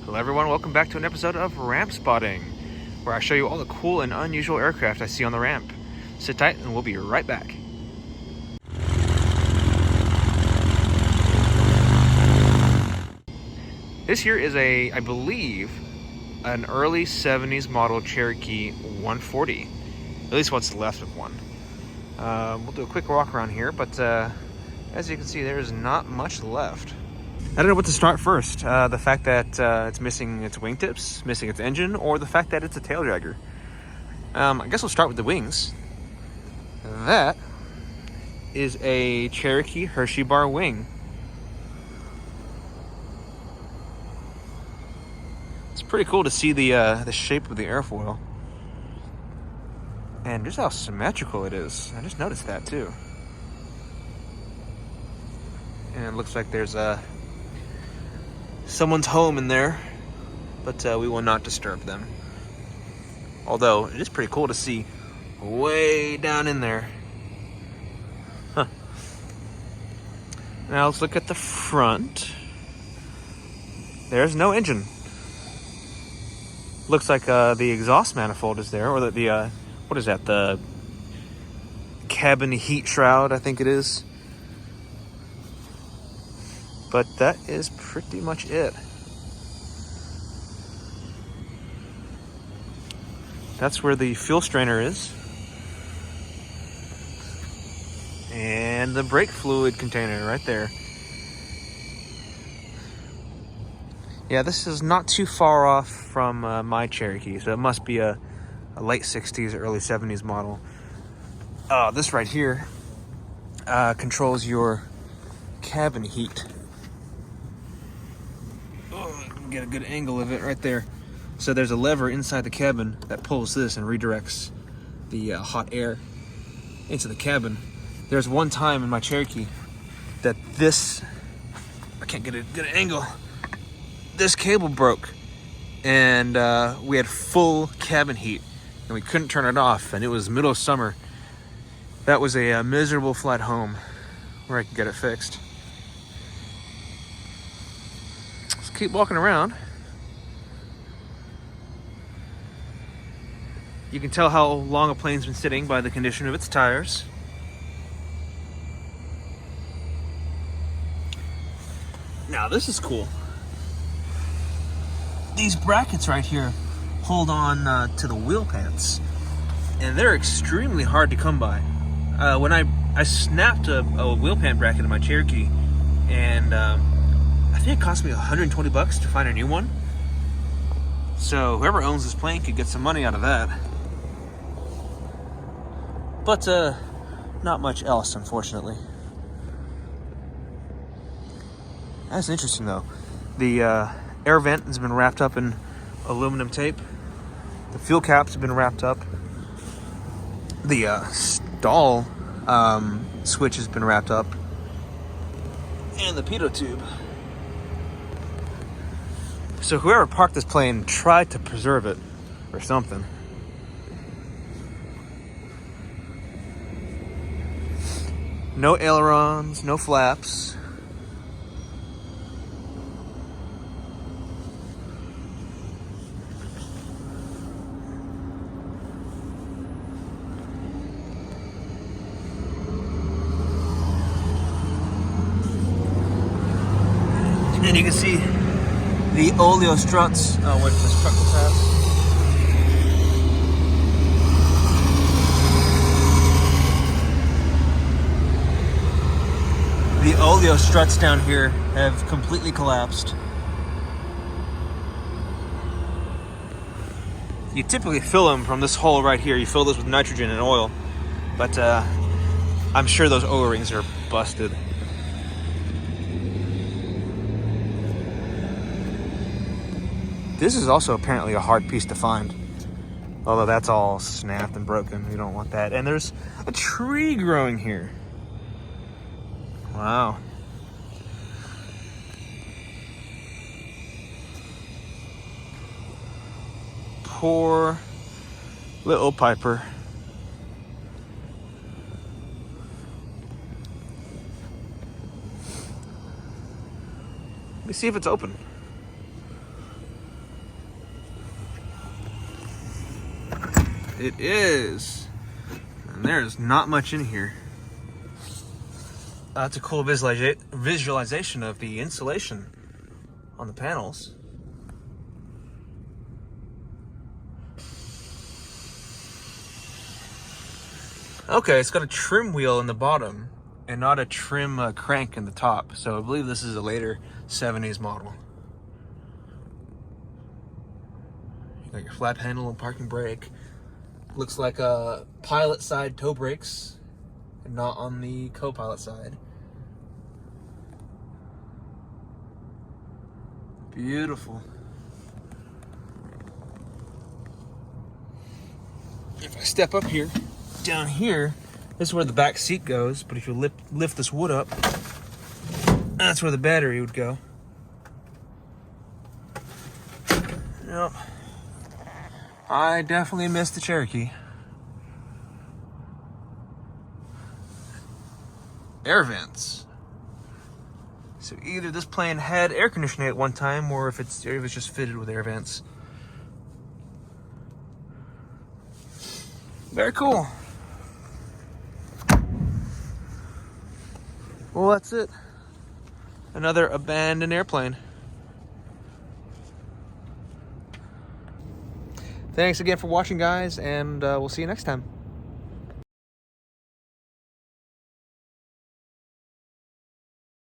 Hello everyone, welcome back to an episode of Ramp Spotting, where I show you all the cool and unusual aircraft I see on the ramp. Sit tight and we'll be right back. This here is I believe, an early 70s model Cherokee 140. At least what's left of one. We'll do a quick walk around here, but as you can see, there's not much left. I don't know what to start first. The fact that it's missing its wingtips, missing its engine, or the fact that it's a tail dragger. I guess we'll start with the wings. That is a Cherokee Hershey bar wing. It's pretty cool to see the shape of the airfoil. And just how symmetrical it is. I just noticed that too. And it looks like there's someone's home in there, but we will not disturb them. Although it is pretty cool to see way down in there. Huh. Now let's look at the front. There's no engine. Looks like the exhaust manifold is there, or the what is that? The cabin heat shroud, I think it is. But that is pretty much it. That's where the fuel strainer is. And the brake fluid container right there. Yeah, this is not too far off from my Cherokee, so it must be a late 60s, early 70s model. This right here controls your cabin heat. Get a good angle of it right there. So there's a lever inside the cabin that pulls this and redirects the hot air into the cabin. There's one time in my Cherokee that I can't get a good angle, this cable broke and we had full cabin heat and we couldn't turn it off, and it was middle of summer. That was a miserable flight home where I could get it fixed. Keep walking around. You can tell how long a plane's been sitting by the condition of its tires. Now this is cool. These brackets right here hold on to the wheel pants, and they're extremely hard to come by. When I snapped a wheel pant bracket in my Cherokee, and I think it cost me $120 to find a new one. So whoever owns this plane could get some money out of that. But not much else, unfortunately. That's interesting though. The air vent has been wrapped up in aluminum tape. The fuel caps have been wrapped up. The stall switch has been wrapped up. And the pitot tube. So whoever parked this plane tried to preserve it or something. No ailerons, no flaps. And you can see the oleo struts, what this truck will have. The oleo struts down here have completely collapsed. You typically fill them from this hole right here. You fill this with nitrogen and oil, but I'm sure those O-rings are busted. This is also apparently a hard piece to find. Although that's all snapped and broken. We don't want that. And there's a tree growing here. Wow. Poor little Piper. Let me see if it's open. It is. And there's not much in here. That's a cool visualization of the insulation on the panels. Okay, it's got a trim wheel in the bottom and not a trim crank in the top. So I believe this is a later 70s model. You got your flap handle and parking brake. Looks like a pilot side toe brakes and not on the co-pilot side. Beautiful. If I step up here, down here, this is where the back seat goes, but if you lift this wood up, that's where the battery would go. Yep. I definitely missed the Cherokee. Air vents. So either this plane had air conditioning at one time, or if it's just fitted with air vents. Very cool. Well, that's it. Another abandoned airplane. Thanks again for watching, guys, and we'll see you next time.